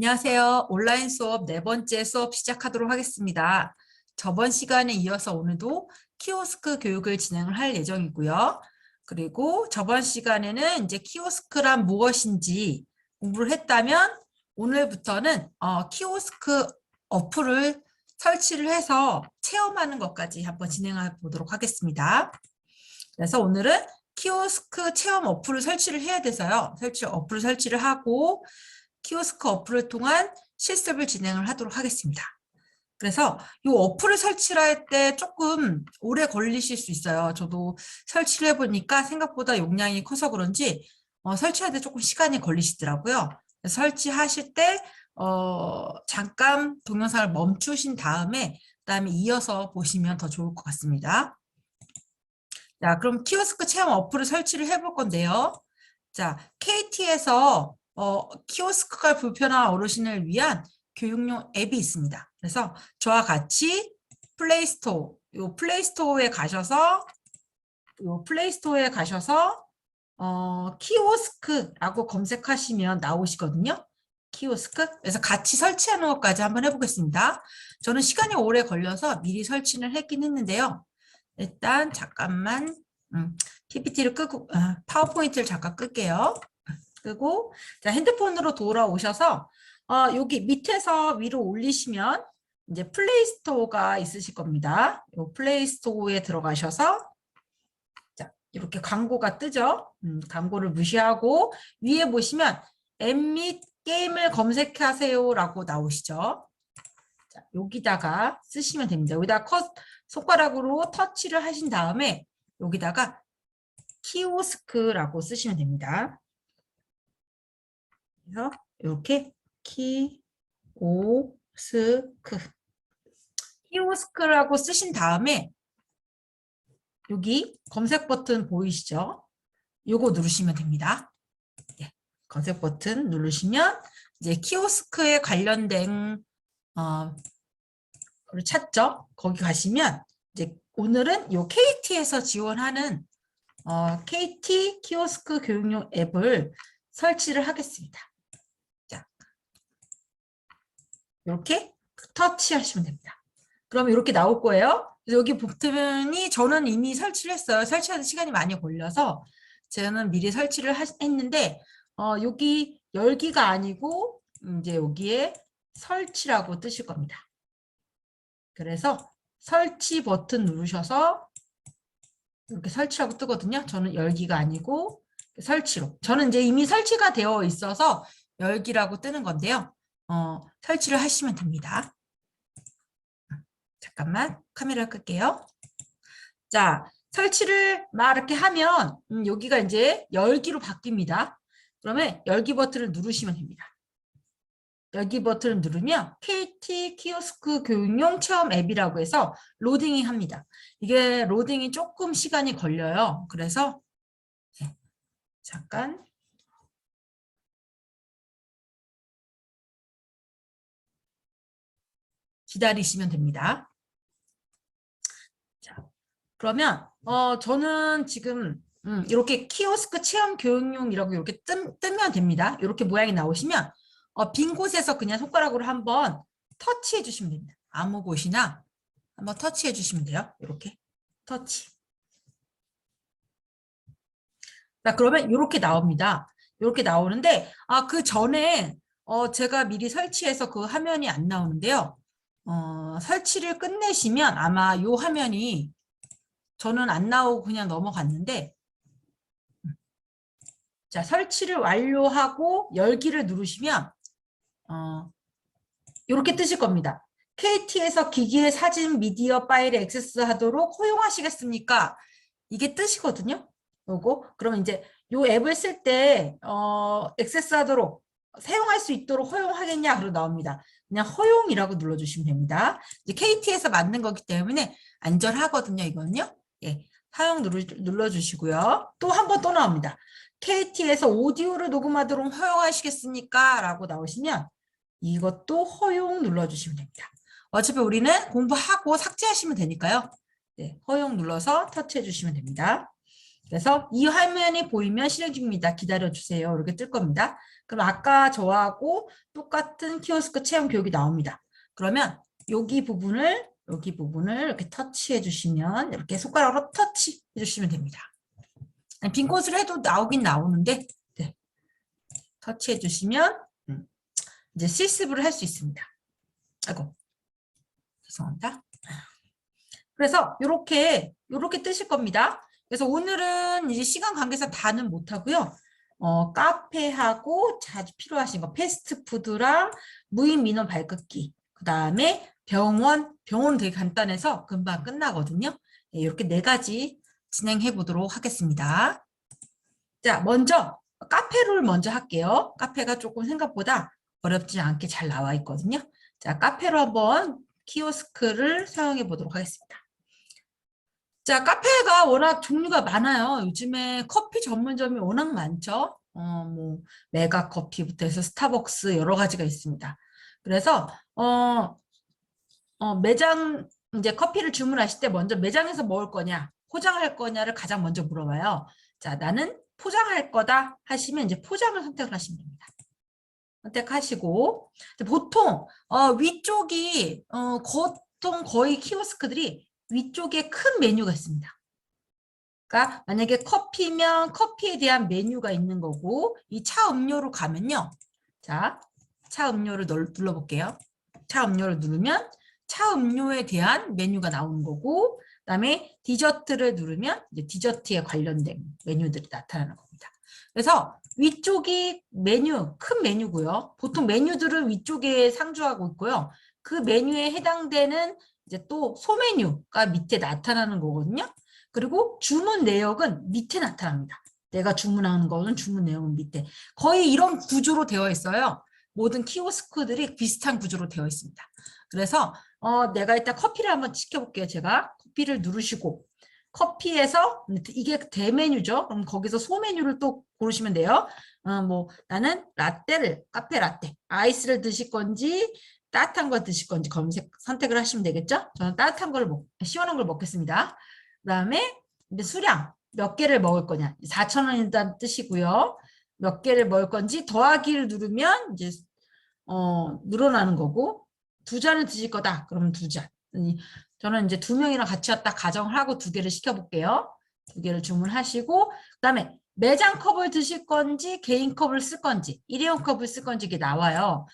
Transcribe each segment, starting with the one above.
안녕하세요. 온라인 수업 네 번째 수업 시작하도록 하겠습니다. 저번 시간에 이어서 오늘도 키오스크 교육을 진행을 할 예정이고요. 그리고 저번 시간에는 이제 키오스크란 무엇인지 공부를 했다면 오늘부터는 키오스크 어플을 설치를 해서 체험하는 것까지 한번 진행해 보도록 하겠습니다. 그래서 오늘은 키오스크 체험 어플을 설치를 해야 돼서요. 어플을 설치를 하고 키오스크 어플을 통한 실습을 진행을 하도록 하겠습니다. 그래서 이 어플을 설치를 할 때 조금 오래 걸리실 수 있어요. 저도 설치를 해보니까 생각보다 용량이 커서 그런지 설치할 때 조금 시간이 걸리시더라고요. 설치하실 때 잠깐 동영상을 멈추신 다음에 그다음에 이어서 보시면 더 좋을 것 같습니다. 자, 그럼 키오스크 체험 어플을 설치를 해볼 건데요. 자, KT에서 키오스크가 불편한 어르신을 위한 교육용 앱이 있습니다. 그래서 저와 같이 플레이스토어에 가셔서 키오스크라고 검색하시면 나오시거든요. 키오스크. 그래서 같이 설치하는 것까지 한번 해보겠습니다. 저는 시간이 오래 걸려서 미리 설치를 했긴 했는데요. 일단 잠깐만 PPT를 끄고 파워포인트를 잠깐 끌게요. 끄고 자, 핸드폰으로 돌아오셔서 여기 밑에서 위로 올리시면 이제 플레이스토어가 있으실 겁니다. 이 플레이스토어에 들어가셔서 자, 이렇게 광고가 뜨죠. 광고를 무시하고 위에 보시면 앱 및 게임을 검색하세요라고 나오시죠. 자, 여기다가 쓰시면 됩니다. 여기다 손가락으로 터치를 하신 다음에 여기다가 키오스크라고 쓰시면 됩니다. 그래서 이렇게 키오스크라고 쓰신 다음에 여기 검색 버튼 보이시죠? 요거 누르시면 됩니다. 네, 검색 버튼 누르시면 이제 키오스크에 관련된 를 찾죠. 거기 가시면 이제 오늘은 요 KT에서 지원하는 KT 키오스크 교육용 앱을 설치를 하겠습니다. 자, 이렇게 터치하시면 됩니다. 그러면 이렇게 나올 거예요. 여기 버튼이 저는 이미 설치를 했어요. 설치하는 시간이 많이 걸려서 저는 미리 설치를 했는데 여기 열기가 아니고 이제 여기에 설치라고 뜨실 겁니다. 그래서 설치 버튼 누르셔서 이렇게 설치라고 뜨거든요. 저는 열기가 아니고 설치로. 저는 이제 이미 설치가 되어 있어서 열기라고 뜨는 건데요. 설치를 하시면 됩니다. 잠깐만 카메라 끌게요. 자, 설치를 막 이렇게 하면 여기가 이제 열기로 바뀝니다. 그러면 열기 버튼을 누르시면 됩니다. 열기 버튼을 누르면 KT 키오스크 교육용 체험 앱이라고 해서 로딩이 합니다. 이게 로딩이 조금 시간이 걸려요. 그래서 잠깐 기다리시면 됩니다. 자, 그러면 저는 지금 이렇게 키오스크 체험 교육용이라고 이렇게 뜨면 됩니다. 이렇게 모양이 나오시면 빈 곳에서 그냥 손가락으로 한번 터치해 주시면 됩니다. 아무 곳이나 한번 터치해 주시면 돼요. 이렇게 터치. 자, 그러면 이렇게 나옵니다. 이렇게 나오는데 그 전에 제가 미리 설치해서 그 화면이 안 나오는데요. 설치를 끝내시면 아마 이 화면이 저는 안 나오고 그냥 넘어갔는데 자, 설치를 완료하고 열기를 누르시면 이렇게 뜨실 겁니다. KT에서 기기의 사진 미디어 파일에 액세스하도록 허용하시겠습니까? 이게 뜨시거든요. 요거 그러면 이제 요 앱을 쓸 때 액세스하도록 사용할 수 있도록 허용하겠냐 그러고 나옵니다. 그냥 허용이라고 눌러주시면 됩니다. 이제 KT에서 만든 거기 때문에 안전하거든요. 이거는요. 예, 사용 눌러주시고요. 또 한 번 또 나옵니다. KT에서 오디오를 녹음하도록 허용하시겠습니까? 라고 나오시면 이것도 허용 눌러주시면 됩니다. 어차피 우리는 공부하고 삭제하시면 되니까요. 네, 허용 눌러서 터치해 주시면 됩니다. 그래서 이 화면이 보이면 실행 중입니다. 기다려주세요. 이렇게 뜰 겁니다. 그럼 아까 저하고 똑같은 키오스크 체험 교육이 나옵니다. 그러면 여기 부분을 이렇게 터치해 주시면 이렇게 손가락으로 터치해 주시면 됩니다. 빈 곳을 해도 나오긴 나오는데 네. 터치해 주시면 이제 실습을 할 수 있습니다. 아이고 죄송합니다. 그래서 이렇게 뜨실 겁니다. 그래서 오늘은 이제 시간 관계상 다는 못하고요. 카페하고 자주 필요하신 거 패스트푸드랑 무인 민원 발급기, 그 다음에 병원은 되게 간단해서 금방 끝나거든요. 네, 이렇게 4가지 진행해 보도록 하겠습니다. 자, 먼저 카페를 먼저 할게요. 카페가 조금 생각보다 어렵지 않게 잘 나와 있거든요. 자, 카페로 한번 키오스크를 사용해 보도록 하겠습니다. 자, 카페가 워낙 종류가 많아요. 요즘에 커피 전문점이 워낙 많죠. 뭐 메가 커피부터 해서 스타벅스 여러 가지가 있습니다. 그래서 매장 이제 커피를 주문하실 때 먼저 매장에서 먹을 거냐, 포장할 거냐를 가장 먼저 물어봐요. 자, 나는 포장할 거다 하시면 이제 포장을 선택을 하시면 됩니다. 선택하시고 보통 위쪽이 보통 거의 키오스크들이 위쪽에 큰 메뉴가 있습니다. 그러니까 만약에 커피면 커피에 대한 메뉴가 있는 거고 이 차 음료로 가면요. 자, 차 음료를 눌러볼게요. 차 음료를 누르면 차 음료에 대한 메뉴가 나오는 거고 그다음에 디저트를 누르면 이제 디저트에 관련된 메뉴들이 나타나는 겁니다. 그래서 위쪽이 메뉴, 큰 메뉴고요. 보통 메뉴들은 위쪽에 상주하고 있고요. 그 메뉴에 해당되는 이제 또 소메뉴가 밑에 나타나는 거거든요. 그리고 주문 내역은 밑에 나타납니다. 내가 주문하는 거는 주문 내역은 밑에. 거의 이런 구조로 되어 있어요. 모든 키오스크들이 비슷한 구조로 되어 있습니다. 그래서 내가 일단 커피를 한번 시켜볼게요. 제가 커피를 누르시고 커피에서 이게 대메뉴죠. 그럼 거기서 소메뉴를 또 고르시면 돼요. 뭐 나는 카페 라떼, 아이스를 드실 건지 따뜻한 걸 드실 건지 선택을 하시면 되겠죠. 저는 따뜻한 걸 시원한 걸 먹겠습니다. 그다음에 이제 수량 몇 개를 먹을 거냐 4,000원이라는 뜻이고요. 몇 개를 먹을 건지 더하기를 누르면 이제 늘어나는 거고 2잔을 드실 거다. 그러면 2잔. 저는 이제 2명이랑 같이 왔다 가정을 하고 2개를 시켜볼게요. 2개를 주문하시고 그다음에 매장 컵을 드실 건지 개인 컵을 쓸 건지 일회용 컵을 쓸 건지 이게 나와요.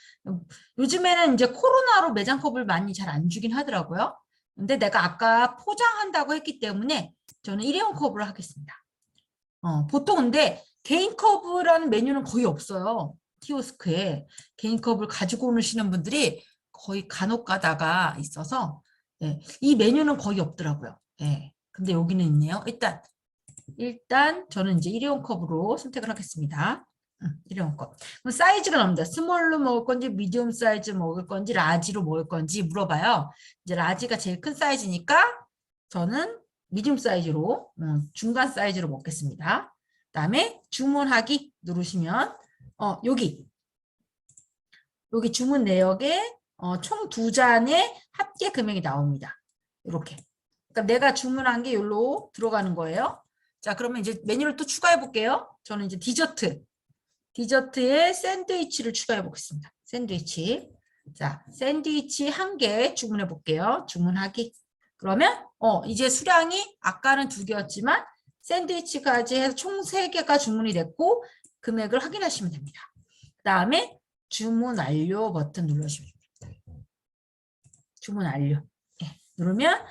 요즘에는 이제 코로나로 매장 컵을 많이 잘 안 주긴 하더라고요. 근데 내가 아까 포장한다고 했기 때문에 저는 일회용 컵으로 하겠습니다. 보통 근데 개인 컵이라는 메뉴는 거의 없어요. 키오스크에 개인 컵을 가지고 오시는 분들이 거의 간혹 가다가 있어서 네, 이 메뉴는 거의 없더라고요. 네, 근데 여기는 있네요. 일단 저는 이제 일회용 컵으로 선택을 하겠습니다. 일회용 컵. 그럼 사이즈가 나옵니다. 스몰로 먹을 건지 미디움 사이즈 먹을 건지 라지로 먹을 건지 물어봐요. 이제 라지가 제일 큰 사이즈니까 저는 미디움 사이즈로 중간 사이즈로 먹겠습니다. 그다음에 주문하기 누르시면 여기 주문 내역에 총 2잔의 합계 금액이 나옵니다. 이렇게. 그러니까 내가 주문한 게 여기로 들어가는 거예요. 자, 그러면 이제 메뉴를 또 추가해 볼게요. 저는 이제 디저트에 샌드위치를 추가해 보겠습니다. 샌드위치. 자, 샌드위치 1개 주문해 볼게요. 주문하기. 그러면 이제 수량이 아까는 2개였지만 샌드위치까지 해서 총 3개가 주문이 됐고 금액을 확인하시면 됩니다. 그 다음에 주문 완료 버튼 눌러주시면 됩니다. 주문 완료. 네, 누르면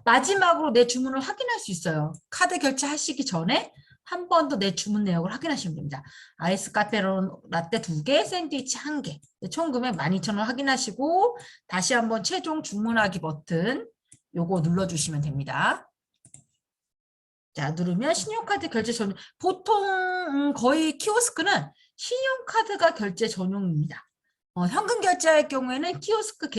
마지막으로 내 주문을 확인할 수 있어요. 카드 결제하시기 전에 한 번 더 내 주문 내역을 확인하시면 됩니다. 아이스 카페로 라떼 2개, 샌드위치 1개. 총 금액 12,000원 확인하시고 다시 한번 최종 주문하기 버튼 요거 눌러주시면 됩니다. 자, 누르면 신용카드 결제 전용. 보통 거의 키오스크는 신용카드가 결제 전용입니다. 현금 결제할 경우에는 키오스크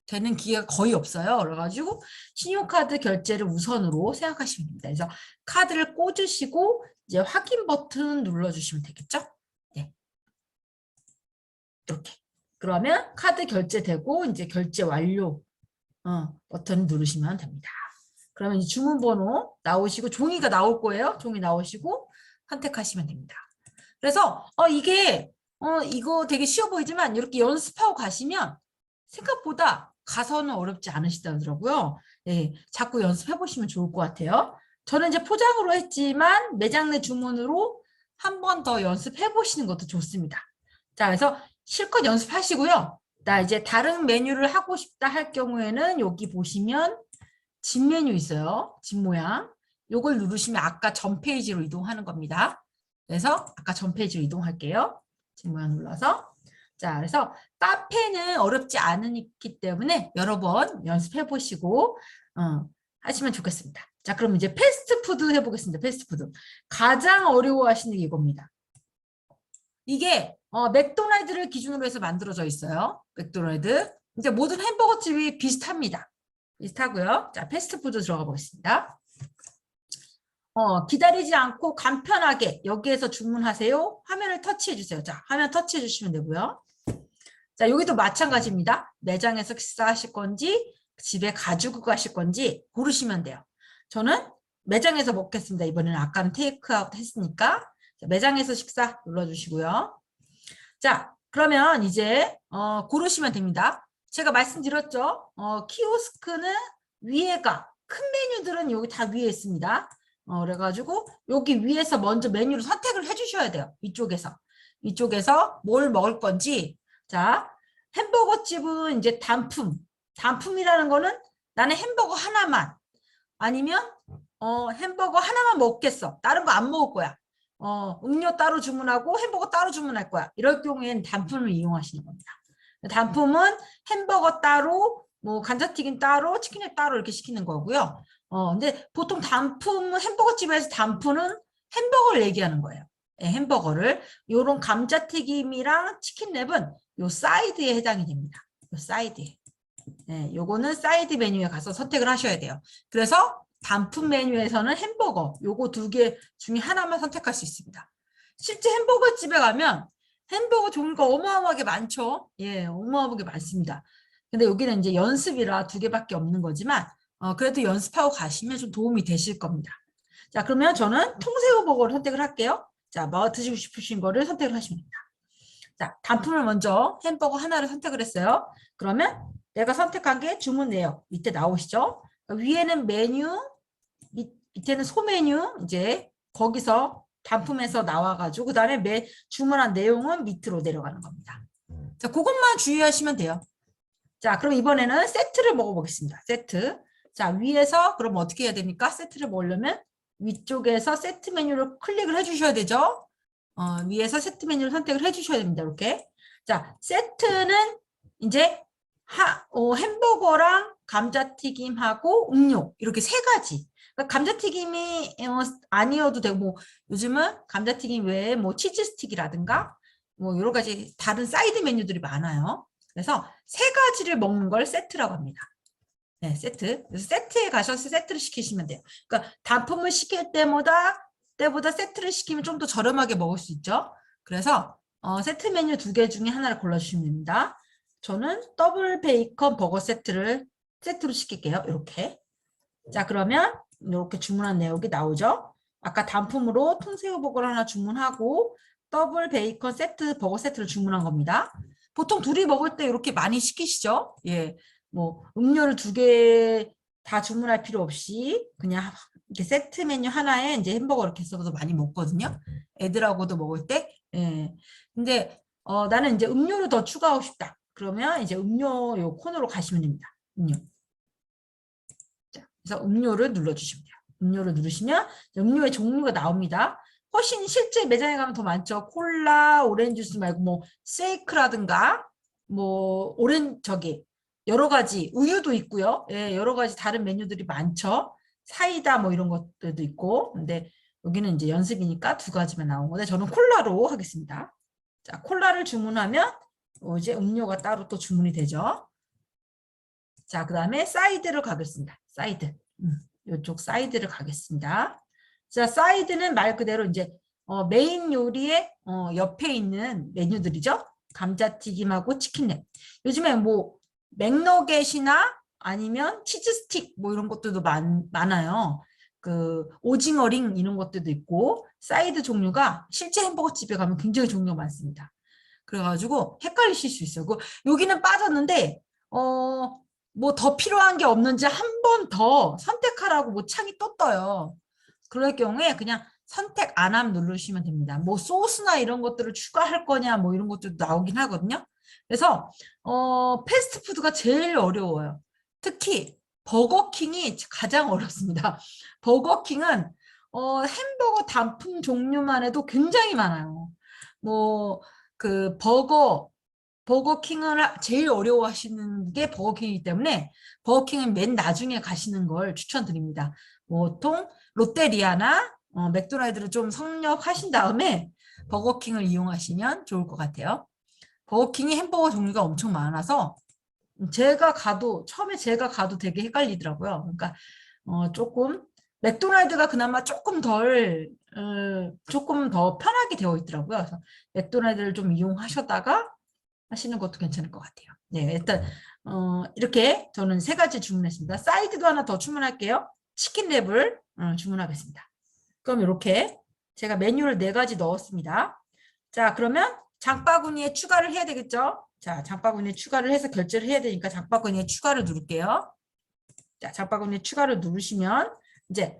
되는 기회가 거의 없어요. 그래가지고 신용카드 결제를 우선으로 생각하시면 됩니다. 그래서 카드를 꽂으시고 이제 확인 버튼 눌러주시면 되겠죠? 네. 이렇게. 그러면 카드 결제되고 이제 결제 완료 버튼 누르시면 됩니다. 그러면 이 주문번호 나오시고 종이가 나올 거예요. 종이 나오시고 선택하시면 됩니다. 그래서 이게 이거 되게 쉬워 보이지만 이렇게 연습하고 가시면 생각보다 가서는 어렵지 않으시더라고요. 예, 자꾸 연습해 보시면 좋을 것 같아요. 저는 이제 포장으로 했지만 매장 내 주문으로 한 번 더 연습해 보시는 것도 좋습니다. 자, 그래서 실컷 연습하시고요. 나 이제 다른 메뉴를 하고 싶다 할 경우에는 여기 보시면 집 메뉴 있어요. 집 모양. 요걸 누르시면 아까 전 페이지로 이동하는 겁니다. 그래서 아까 전 페이지로 이동할게요. 집 모양 눌러서. 자, 그래서 카페는 어렵지 않기 때문에 여러 번 연습해 보시고 하시면 좋겠습니다. 자, 그럼 이제 패스트푸드 해보겠습니다. 패스트푸드. 가장 어려워하시는 게 이겁니다. 이게 맥도날드를 기준으로 해서 만들어져 있어요. 맥도날드. 이제 모든 햄버거 집이 비슷합니다. 비슷하고요. 자, 패스트푸드 들어가 보겠습니다. 기다리지 않고 간편하게 여기에서 주문하세요. 화면을 터치해 주세요. 자, 화면 터치해 주시면 되고요. 자, 여기도 마찬가지입니다. 매장에서 식사하실 건지 집에 가지고 가실 건지 고르시면 돼요. 저는 매장에서 먹겠습니다. 이번에는 아까는 테이크아웃 했으니까. 자, 매장에서 식사 눌러주시고요. 자, 그러면 이제 고르시면 됩니다. 제가 말씀드렸죠. 키오스크는 위에가 큰 메뉴들은 여기 다 위에 있습니다. 그래가지고 여기 위에서 먼저 메뉴를 선택을 해주셔야 돼요. 위쪽에서 뭘 먹을 건지. 자, 햄버거 집은 이제 단품이라는 거는 나는 햄버거 하나만 아니면 햄버거 하나만 먹겠어. 다른 거 안 먹을 거야. 음료 따로 주문하고 햄버거 따로 주문할 거야. 이럴 경우에는 단품을 이용하시는 겁니다. 단품은 햄버거 따로, 뭐 감자튀김 따로, 치킨을 따로 이렇게 시키는 거고요. 근데 보통 단품은 햄버거 집에서 단품은 햄버거를 얘기하는 거예요. 네, 햄버거를. 요런 감자튀김이랑 치킨랩은 요 사이드에 해당이 됩니다. 요 사이드에. 네, 요거는 사이드 메뉴에 가서 선택을 하셔야 돼요. 그래서 단품 메뉴에서는 햄버거 요거 두 개 중에 하나만 선택할 수 있습니다. 실제 햄버거 집에 가면 햄버거 종류가 어마어마하게 많죠. 예, 어마어마하게 많습니다. 근데 여기는 이제 연습이라 두 개밖에 없는 거지만 그래도 연습하고 가시면 좀 도움이 되실 겁니다. 자, 그러면 저는 통새우 버거를 선택을 할게요. 자, 뭐 드시고 싶으신 거를 선택을 하시면 됩니다. 자, 단품을 먼저 햄버거 하나를 선택을 했어요. 그러면 내가 선택한 게 주문 내역 밑에 나오시죠? 위에는 메뉴, 밑에는 소메뉴. 이제 거기서 단품에서 나와가지고 그다음에 주문한 내용은 밑으로 내려가는 겁니다. 자, 그것만 주의하시면 돼요. 자, 그럼 이번에는 세트를 먹어보겠습니다. 세트. 자, 위에서 그럼 어떻게 해야 됩니까? 세트를 먹으려면 위쪽에서 세트 메뉴를 클릭을 해주셔야 되죠. 위에서 세트 메뉴를 선택을 해주셔야 됩니다. 이렇게. 자, 세트는 이제 햄버거랑 감자튀김하고 음료 이렇게 세 가지. 그러니까 감자튀김이 아니어도 되고 뭐 요즘은 감자튀김 외에 뭐 치즈 스틱이라든가 뭐 여러 가지 다른 사이드 메뉴들이 많아요. 그래서 세 가지를 먹는 걸 세트라고 합니다. 네, 세트. 그래서 세트에 가셔서 세트를 시키시면 돼요. 그러니까 단품을 시킬 때보다 세트를 시키면 좀 더 저렴하게 먹을 수 있죠. 그래서 세트 메뉴 두 개 중에 하나를 골라주시면 됩니다. 저는 더블 베이컨 버거 세트로 시킬게요. 이렇게. 자, 그러면 이렇게 주문한 내역이 나오죠. 아까 단품으로 통새우 버거를 하나 주문하고 더블 베이컨 세트 버거 세트를 주문한 겁니다. 보통 둘이 먹을 때 이렇게 많이 시키시죠. 예, 뭐 음료를 두 개 다 주문할 필요 없이 그냥 이렇게 세트 메뉴 하나에 이제 햄버거 이렇게 써서 많이 먹거든요. 애들하고도 먹을 때. 예. 근데 나는 이제 음료를 더 추가하고 싶다. 그러면 이제 음료 요 코너로 가시면 됩니다. 음료. 자, 그래서 음료를 눌러주시면 돼요. 음료를 누르시면 음료의 종류가 나옵니다. 훨씬 실제 매장에 가면 더 많죠. 콜라, 오렌지 주스 말고 뭐 세이크라든가 뭐 여러 가지 우유도 있고요. 예, 여러 가지 다른 메뉴들이 많죠. 사이다 뭐 이런 것들도 있고. 근데 여기는 이제 연습이니까 두 가지만 나온 건데 저는 콜라로 하겠습니다. 자, 콜라를 주문하면 이제 음료가 따로 또 주문이 되죠. 자, 그다음에 사이드로 가겠습니다. 사이드. 이쪽 사이드를 가겠습니다. 자, 사이드는 말 그대로 이제 메인 요리의 옆에 있는 메뉴들이죠. 감자튀김하고 치킨랩. 요즘에 뭐 맥너겟이나 아니면 치즈 스틱 뭐 이런 것들도 많아요. 그 오징어 링 이런 것들도 있고 사이드 종류가 실제 햄버거 집에 가면 굉장히 종류가 많습니다. 그래가지고 헷갈리실 수 있어요. 여기는 빠졌는데 뭐 더 필요한 게 없는지 한 번 더 선택하라고 뭐 창이 또 떠요. 그럴 경우에 그냥 선택 안 함 누르시면 됩니다. 뭐 소스나 이런 것들을 추가할 거냐 뭐 이런 것들도 나오긴 하거든요. 그래서 패스트푸드가 제일 어려워요. 특히 버거킹이 가장 어렵습니다. 버거킹은 햄버거 단품 종류만 해도 굉장히 많아요. 뭐 그 버거킹을 제일 어려워하시는 게 버거킹이기 때문에 버거킹은 맨 나중에 가시는 걸 추천드립니다. 보통 롯데리아나 맥도날드를 좀 섭렵하신 다음에 버거킹을 이용하시면 좋을 것 같아요. 버거킹이 햄버거 종류가 엄청 많아서 처음에 제가 가도 되게 헷갈리더라고요. 그러니까 조금 맥도날드가 그나마 조금 더 편하게 되어 있더라고요. 그래서 맥도날드를 좀 이용하셨다가 하시는 것도 괜찮을 것 같아요. 네, 일단 이렇게 저는 3가지 주문했습니다. 사이드도 하나 더 주문할게요. 치킨 랩을 주문하겠습니다. 그럼 이렇게 제가 메뉴를 4가지 넣었습니다. 자, 그러면 장바구니에 추가를 해야 되겠죠? 자, 장바구니에 추가를 해서 결제를 해야 되니까 장바구니에 추가를 누를게요. 자, 장바구니에 추가를 누르시면 이제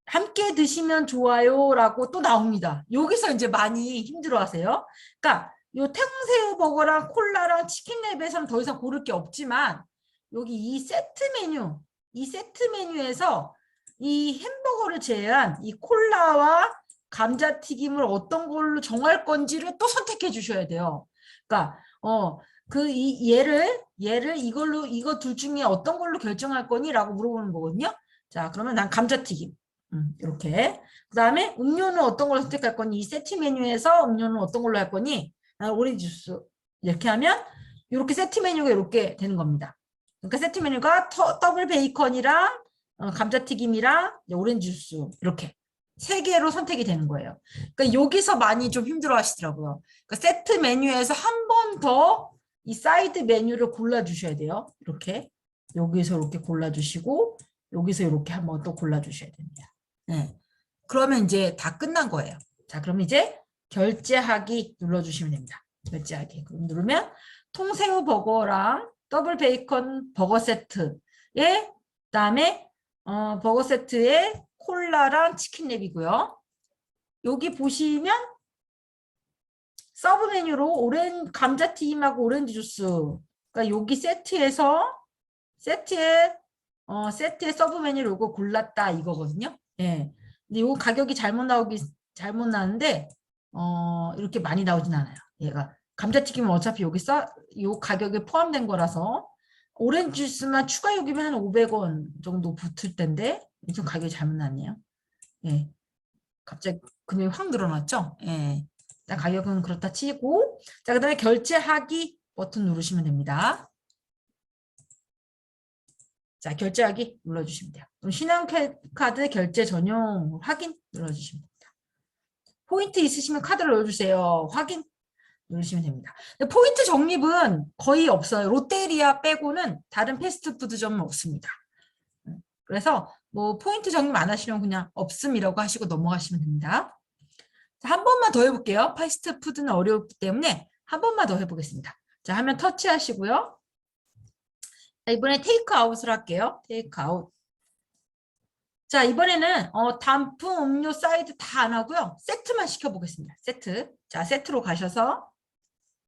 함께 드시면 좋아요라고 또 나옵니다. 여기서 이제 많이 힘들어하세요. 그러니까 요 탱새우 버거랑 콜라랑 치킨랩에서는 더 이상 고를 게 없지만 여기 이 세트 메뉴에서 이 햄버거를 제외한 이 콜라와 감자튀김을 어떤 걸로 정할 건지를 또 선택해 주셔야 돼요. 그러니까 얘를 이거 둘 중에 어떤 걸로 결정할 거니라고 물어보는 거거든요. 자, 그러면 난 감자튀김. 이렇게. 그 다음에 음료는 어떤 걸 선택할 거니? 이 세트 메뉴에서 음료는 어떤 걸로 할 거니? 오렌지 주스. 이렇게 하면 이렇게 세트 메뉴가 이렇게 되는 겁니다. 그러니까 세트 메뉴가 더블 베이컨이랑 감자튀김이랑 오렌지 주스 이렇게 3개로 선택이 되는 거예요. 그러니까 여기서 많이 좀 힘들어 하시더라고요. 그러니까 세트 메뉴에서 한 번 더 이 사이드 메뉴를 골라주셔야 돼요. 이렇게. 여기서 이렇게 골라주시고 여기서 이렇게 한번 또 골라주셔야 됩니다. 네. 그러면 이제 다 끝난 거예요. 자, 그럼 이제 결제하기 눌러주시면 됩니다. 결제하기. 그럼 누르면 통새우 버거랑 더블 베이컨 버거 세트에 그다음에 버거 세트에 콜라랑 치킨랩이고요. 여기 보시면 서브 메뉴로 감자튀김하고 오렌지 주스. 그러니까 여기 세트에 서브 메뉴로 이거 골랐다 이거거든요. 예. 근데 이거 가격이 잘못 나는데 이렇게 많이 나오진 않아요. 얘가 감자튀김은 어차피 요 가격에 포함된 거라서 오렌지 주스만 추가 요금이 한 500원 정도 붙을 텐데 좀 가격이 잘못 나네요. 예. 갑자기 금액이 확 늘어났죠? 예. 일단 가격은 그렇다 치고 자, 그다음에 결제하기 버튼 누르시면 됩니다. 자, 결제하기 눌러주시면 돼요. 그럼 신용카드 결제 전용 확인 눌러주시면 됩니다. 포인트 있으시면 카드를 넣어주세요. 확인 누르시면 됩니다. 근데 포인트 적립은 거의 없어요. 롯데리아 빼고는 다른 패스트푸드점은 없습니다. 그래서 뭐 포인트 적립 안 하시면 그냥 없음이라고 하시고 넘어가시면 됩니다. 자, 한 번만 더 해볼게요. 패스트푸드는 어렵기 때문에 한 번만 더 해보겠습니다. 자, 화면 터치하시고요. 자, 이번에 테이크아웃을 할게요. 테이크아웃. 자, 이번에는 단품, 음료, 사이드 다 안 하고요. 세트만 시켜보겠습니다. 세트. 자, 세트로 가셔서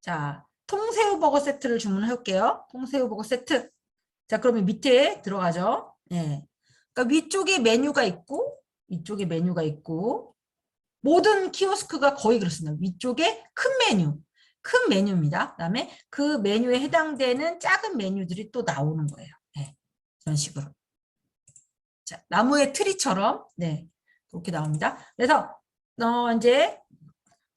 자, 통새우 버거 세트를 주문할게요. 통새우 버거 세트. 자, 그러면 밑에 들어가죠. 예. 그러니까 위쪽에 메뉴가 있고 모든 키오스크가 거의 그렇습니다. 위쪽에 큰 메뉴입니다. 그다음에 그 메뉴에 해당되는 작은 메뉴들이 또 나오는 거예요. 네, 이런 식으로. 자, 나무의 트리처럼 네, 그렇게 나옵니다. 그래서 이제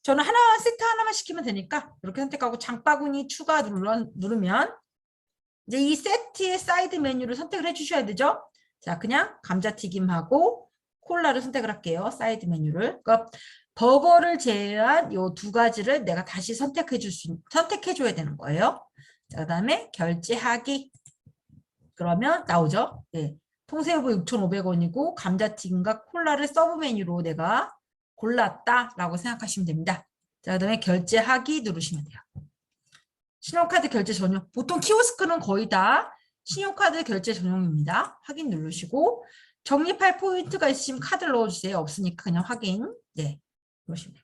저는 세트 하나만 시키면 되니까 이렇게 선택하고 장바구니 추가 누르면 이제 이 세트의 사이드 메뉴를 선택을 해주셔야 되죠. 자, 그냥 감자튀김하고 콜라를 선택을 할게요. 사이드 메뉴를. 그러니까 버거를 제외한 이 2가지를 내가 다시 선택해줘야 되는 거예요. 자, 그다음에 결제하기 그러면 나오죠. 네. 통새우부 6,500원이고 감자튀김과 콜라를 서브 메뉴로 내가 골랐다라고 생각하시면 됩니다. 자, 그다음에 결제하기 누르시면 돼요. 신용카드 결제 전용. 보통 키오스크는 거의 다 신용카드 결제 전용입니다. 확인 누르시고 적립할 포인트가 있으시면 카드를 넣어주세요. 없으니까 그냥 확인. 네, 누르시면 됩니다.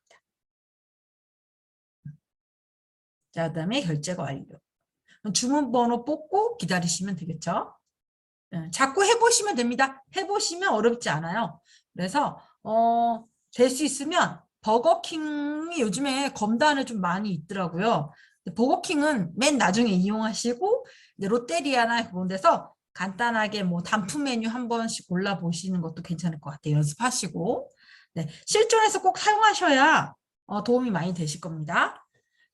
자, 그다음에 결제가 완료. 주문번호 뽑고 기다리시면 되겠죠. 자꾸 해보시면 됩니다. 해보시면 어렵지 않아요. 그래서 될 수 있으면 버거킹이 요즘에 검단에 좀 많이 있더라고요. 버거킹은 맨 나중에 이용하시고 롯데리아나 그런 데서 간단하게 뭐 단품 메뉴 한 번씩 골라보시는 것도 괜찮을 것 같아요. 연습하시고. 네, 실전에서 꼭 사용하셔야 도움이 많이 되실 겁니다.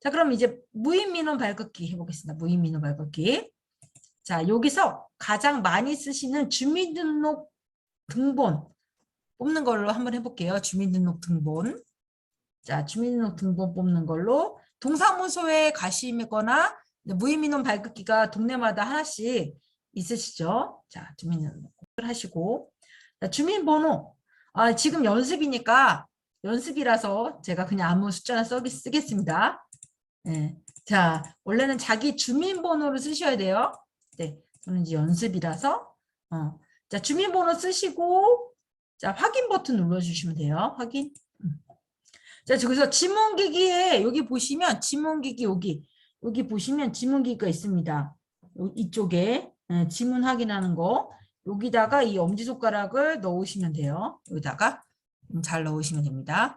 자, 그럼 이제 무인민원 발급기 해보겠습니다. 무인민원 발급기. 자, 여기서 가장 많이 쓰시는 주민등록 등본 뽑는 걸로 한번 해볼게요. 주민등록 등본. 자, 주민등록 등본 뽑는 걸로 동사무소에 가시거나 무인민원 발급기가 동네마다 하나씩 있으시죠? 자, 주민등록을 하시고. 자, 주민번호. 지금 연습이니까 연습이라서 제가 그냥 아무 숫자나 쓰겠습니다. 네. 자, 원래는 자기 주민번호를 쓰셔야 돼요. 네, 저는 이제 연습이라서. 자, 주민번호 쓰시고, 자, 확인 버튼 눌러주시면 돼요. 확인. 자, 저기서 지문기기에, 여기 보시면, 지문기기 여기 보시면 지문기기가 있습니다. 이쪽에, 지문 확인하는 거. 여기다가 이 엄지손가락을 넣으시면 돼요. 여기다가 잘 넣으시면 됩니다.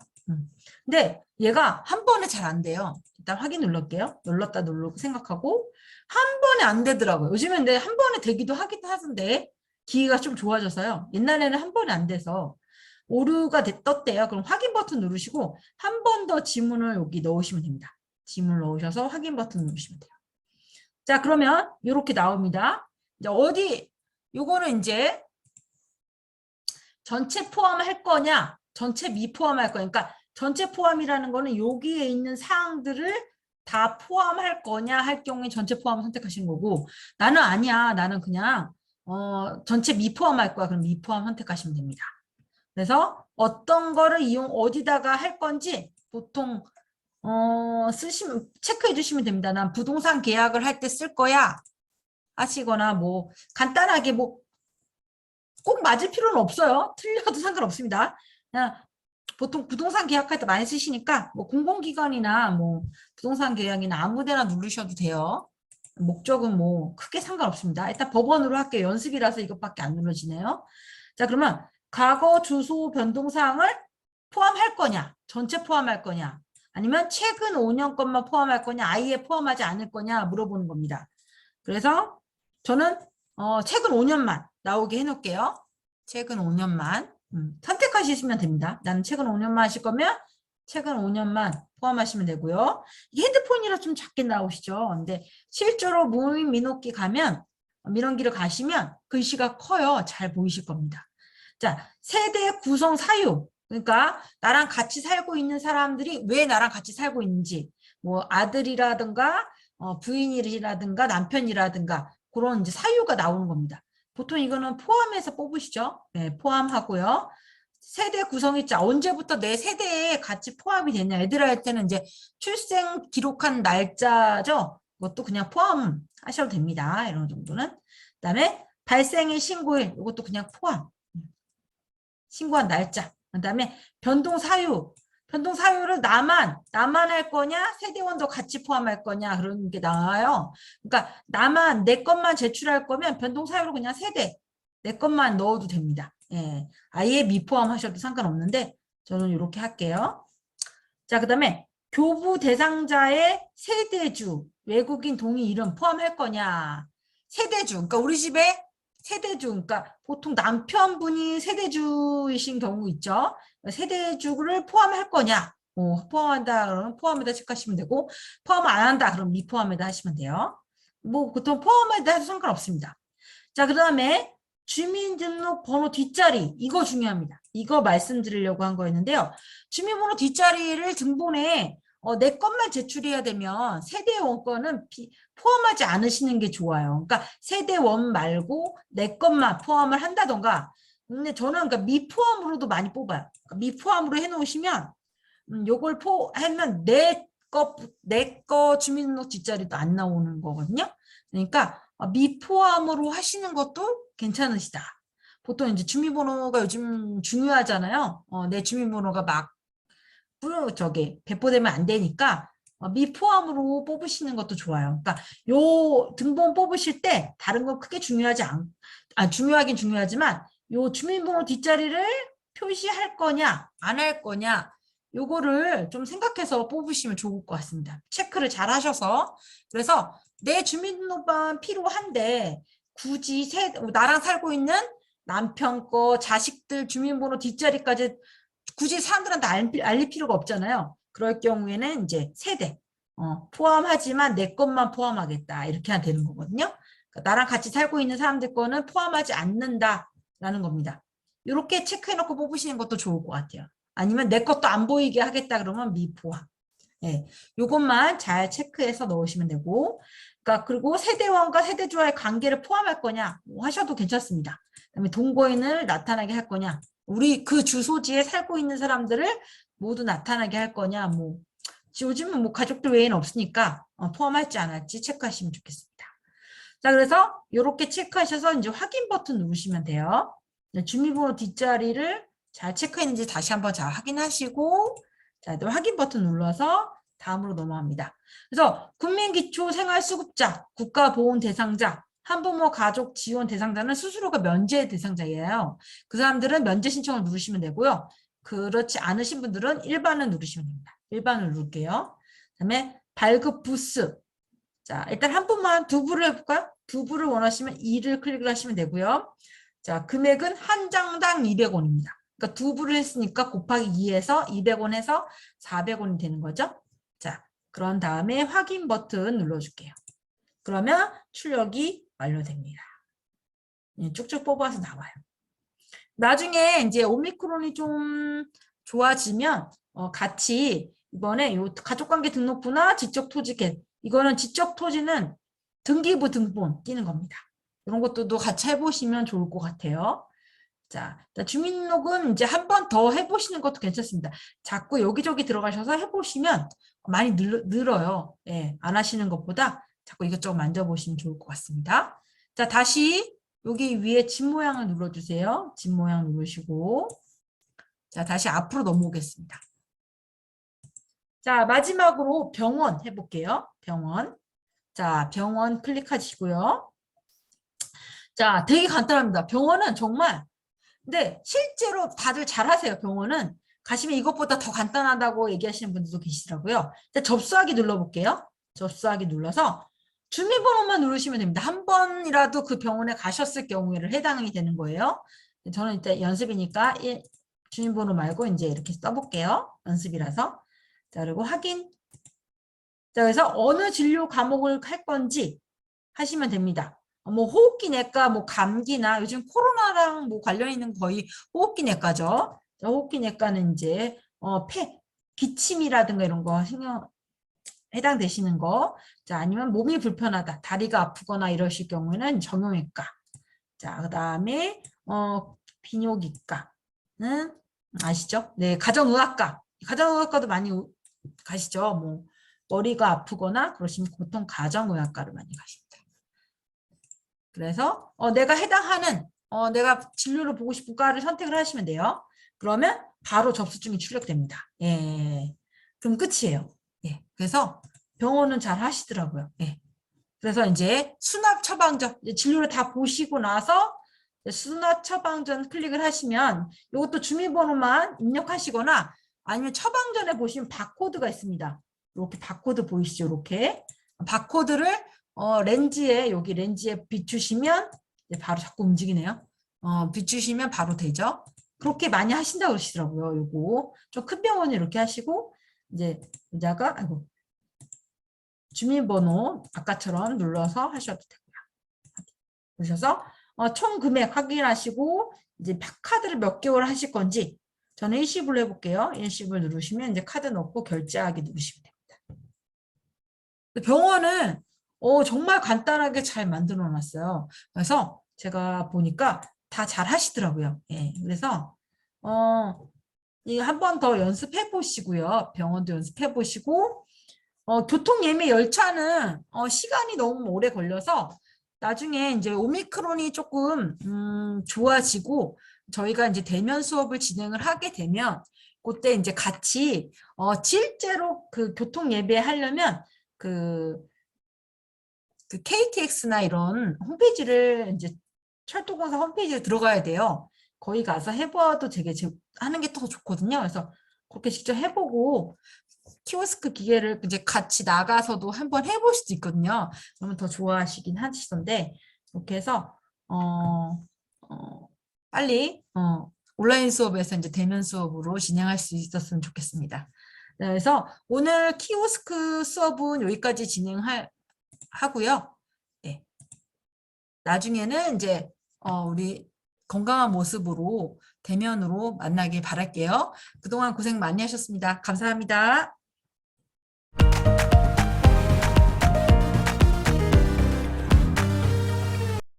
근데 얘가 한 번에 잘 안 돼요. 일단 확인 눌러볼게요. 눌렀다 누르고 생각하고 한 번에 안 되더라고요. 요즘엔 근데 한 번에 되기도 하던데 기기가 좀 좋아져서요. 옛날에는 한 번에 안 돼서 오류가 떴대요. 그럼 확인 버튼 누르시고 한 번 더 지문을 여기 넣으시면 됩니다. 지문을 넣으셔서 확인 버튼 누르시면 돼요. 자, 그러면 이렇게 나옵니다. 이제 요거는 이제 전체 포함할 거냐, 전체 미포함할 거냐. 그러니까 전체 포함이라는 거는 여기에 있는 사항들을 다 포함할 거냐 할 경우에 전체 포함을 선택하시는 거고, 나는 아니야. 나는 그냥 전체 미포함할 거야. 그럼 미포함 선택하시면 됩니다. 그래서 어떤 거를 어디다가 할 건지 보통 체크해 주시면 됩니다. 난 부동산 계약을 할 때 쓸 거야 하시거나 뭐 간단하게 뭐 꼭 맞을 필요는 없어요. 틀려도 상관없습니다. 그냥 보통 부동산 계약할 때 많이 쓰시니까 뭐 공공기관이나 뭐 부동산 계약이나 아무 데나 누르셔도 돼요. 목적은 뭐 크게 상관없습니다. 일단 법원으로 할게요. 연습이라서 이것밖에 안 눌러지네요. 자, 그러면 과거 주소 변동사항을 포함할 거냐, 전체 포함할 거냐, 아니면 최근 5년 것만 포함할 거냐, 아예 포함하지 않을 거냐 물어보는 겁니다. 그래서 저는 최근 5년만 나오게 해놓을게요. 최근 5년만 선택하시면 됩니다. 나는 최근 5년만 하실 거면 최근 5년만 포함하시면 되고요. 이게 핸드폰이라 좀 작게 나오시죠. 근데 실제로 무인 민원기 민원기를 가시면 글씨가 커요. 잘 보이실 겁니다. 자, 세대 구성 사유. 그러니까 나랑 같이 살고 있는 사람들이 왜 나랑 같이 살고 있는지, 뭐 아들이라든가 부인이라든가 남편이라든가 그런 이제 사유가 나오는 겁니다. 보통 이거는 포함해서 뽑으시죠. 네, 포함하고요. 세대 구성일자 언제부터 내 세대에 같이 포함이 되냐. 애들할 때는 이제 출생 기록한 날짜죠. 그것도 그냥 포함하셔도 됩니다. 이런 정도는. 그다음에 발생일 신고일 이것도 그냥 포함. 신고한 날짜. 그다음에 변동 사유. 변동 사유를 나만 할 거냐, 세대원도 같이 포함할 거냐 그런 게 나와요. 그러니까 나만 내 것만 제출할 거면 변동 사유로 그냥 세대 내 것만 넣어도 됩니다. 예, 아예 미포함하셔도 상관없는데 저는 이렇게 할게요. 자, 그다음에 교부 대상자의 세대주 외국인 동의 이름 포함할 거냐, 세대주. 그러니까 우리 집에 세대주, 그러니까 보통 남편분이 세대주이신 경우 있죠. 세대주를 포함할 거냐, 포함한다 그러면 포함에다 체크하시면 되고, 포함 안 한다 그럼 미포함에다 하시면 돼요. 뭐 보통 포함에다 해도 상관없습니다. 자, 그다음에 주민등록번호 뒷자리 이거 중요합니다. 이거 말씀드리려고 한 거였는데요. 주민번호 뒷자리를 등본에 내 것만 제출해야 되면 세대원 거는 포함하지 않으시는 게 좋아요. 그러니까 세대원 말고 내 것만 포함을 한다던가. 근데 저는 그러니까 미포함으로도 많이 뽑아요. 그러니까 미포함으로 해놓으시면 요걸 하면 내 거 주민등록 뒷자리도 안 나오는 거거든요. 그러니까 미포함으로 하시는 것도 괜찮으시다. 보통 이제 주민번호가 요즘 중요하잖아요. 내 주민번호가 막 배포되면 안 되니까 미포함으로 뽑으시는 것도 좋아요. 그러니까 요 등본 뽑으실 때 다른 건 크게 중요하긴 중요하지만 요 주민번호 뒷자리를 표시할 거냐 안 할 거냐 요거를 좀 생각해서 뽑으시면 좋을 것 같습니다. 체크를 잘 하셔서. 그래서 내 주민등록만 필요한데 굳이 나랑 살고 있는 남편 거, 자식들 주민번호 뒷자리까지 굳이 사람들한테 알릴 필요가 없잖아요. 그럴 경우에는 이제 세대 포함하지만 내 것만 포함하겠다 이렇게 하면 되는 거거든요. 그러니까 나랑 같이 살고 있는 사람들 거는 포함하지 않는다라는 겁니다. 이렇게 체크해놓고 뽑으시는 것도 좋을 것 같아요. 아니면 내 것도 안 보이게 하겠다 그러면 미포함. 예, 요것만 잘 체크해서 넣으시면 되고, 그러니까 그리고 세대원과 세대주와의 관계를 포함할 거냐 뭐 하셔도 괜찮습니다. 그다음에 동거인을 나타나게 할 거냐, 우리 그 주소지에 살고 있는 사람들을 모두 나타나게 할 거냐, 뭐 요즘은 뭐 가족들 외에는 없으니까 포함할지 안 할지 체크하시면 좋겠습니다. 자, 그래서 이렇게 체크하셔서 이제 확인 버튼 누르시면 돼요. 주민번호 뒷자리를 잘 체크했는지 다시 한번 잘 확인하시고, 자, 또 확인 버튼 눌러서 다음으로 넘어갑니다. 그래서 국민기초생활수급자, 국가보훈 대상자, 한부모 가족 지원 대상자는 수수료가 면제 대상자예요. 그 사람들은 면제 신청을 누르시면 되고요. 그렇지 않으신 분들은 일반을 누르시면 됩니다. 일반을 누를게요. 그다음에 발급 부스. 자, 일단 한 분만 두 부를 해볼까요? 두 부를 원하시면 2를 클릭을 하시면 되고요. 자, 금액은 한 장당 200원입니다. 그러니까 두 부를 했으니까 곱하기 2에서 200원 해서 400원이 되는 거죠. 자, 그런 다음에 확인 버튼 눌러줄게요. 그러면 출력이 완료됩니다. 쭉쭉 뽑아서 나와요. 나중에 이제 오미크론이 좀 좋아지면 같이 이번에 요 가족관계 등록부나 지적토지 이거는 지적토지는 등기부 등본 띄는 겁니다. 이런 것도 같이 해보시면 좋을 것 같아요. 자, 주민등록은 이제 한 번 더 해보시는 것도 괜찮습니다. 자꾸 여기저기 들어가셔서 해보시면 많이 늘어요. 예, 안 하시는 것보다 자꾸 이것저것 만져보시면 좋을 것 같습니다. 자, 다시 여기 위에 집 모양을 눌러주세요. 집 모양 누르시고, 자, 다시 앞으로 넘어오겠습니다. 자, 마지막으로 병원 해볼게요. 병원. 자, 병원 클릭하시고요. 자, 되게 간단합니다. 병원은 정말, 근데 실제로 다들 잘하세요. 병원은 가시면 이것보다 더 간단하다고 얘기하시는 분들도 계시더라고요. 자, 접수하기 눌러볼게요. 접수하기 눌러서 주민번호만 누르시면 됩니다. 한 번이라도 그 병원에 가셨을 경우에를 해당이 되는 거예요. 저는 일단 연습이니까 주민번호 말고 이제 이렇게 써볼게요. 연습이라서. 자, 그리고 확인. 자, 그래서 어느 진료 과목을 할 건지 하시면 됩니다. 뭐 호흡기 내과, 뭐 감기나 요즘 코로나랑 뭐 관련 있는 거의 호흡기 내과죠. 자, 호흡기 내과는 이제 기침이라든가 이런 거 해당되시는 거. 자, 아니면 몸이 불편하다, 다리가 아프거나 이러실 경우에는 정형외과. 자, 그다음에 비뇨기과는 아시죠? 네, 가정의학과. 가정의학과도 많이 가시죠. 뭐 머리가 아프거나 그러시면 보통 가정의학과를 많이 가십니다. 그래서 내가 해당하는 내가 진료를 보고 싶은 과를 선택을 하시면 돼요. 그러면 바로 접수증이 출력됩니다. 예, 그럼 끝이에요. 예, 그래서 병원은 잘 하시더라고요. 예, 그래서 이제 수납 처방전 진료를 다 보시고 나서 수납 처방전 클릭을 하시면 이것도 주민번호만 입력하시거나 아니면 처방전에 보시면 바코드가 있습니다. 이렇게 바코드 보이시죠? 이렇게 바코드를 렌즈에 여기 렌즈에 비추시면 바로 자꾸 움직이네요. 비추시면 바로 되죠. 그렇게 많이 하신다고 그러시더라고요. 요거 좀 큰 병원은 이렇게 하시고 이제 여자가 주민번호 아까처럼 눌러서 하셔도 되고요. 그러셔서 총 금액 확인하시고 이제 카드를 몇 개월 하실 건지 저는 일시불로 해볼게요. 일시불 누르시면 이제 카드 넣고 결제하기 누르시면 됩니다. 병원은 정말 간단하게 잘 만들어 놨어요. 그래서 제가 보니까 다 잘 하시더라고요. 예, 그래서 이거 한 번 더 연습해 보시고요. 병원도 연습해 보시고 교통 예매 열차는 시간이 너무 오래 걸려서 나중에 이제 오미크론이 조금 좋아지고 저희가 이제 대면 수업을 진행을 하게 되면 그때 이제 같이 실제로 그 교통 예배하려면 그 KTX나 이런 홈페이지를 이제 철도공사 홈페이지에 들어가야 돼요. 거기 가서 해봐도 되게 하는 게 더 좋거든요. 그래서 그렇게 직접 해보고 키오스크 기계를 이제 같이 나가서도 한번 해볼 수도 있거든요. 그러면 더 좋아하시긴 하시던데 이렇게 해서 빨리 온라인 수업에서 이제 대면 수업으로 진행할 수 있었으면 좋겠습니다. 네, 그래서 오늘 키오스크 수업은 여기까지 하고요. 네. 나중에는 이제 우리 건강한 모습으로 대면으로 만나길 바랄게요. 그동안 고생 많이 하셨습니다. 감사합니다.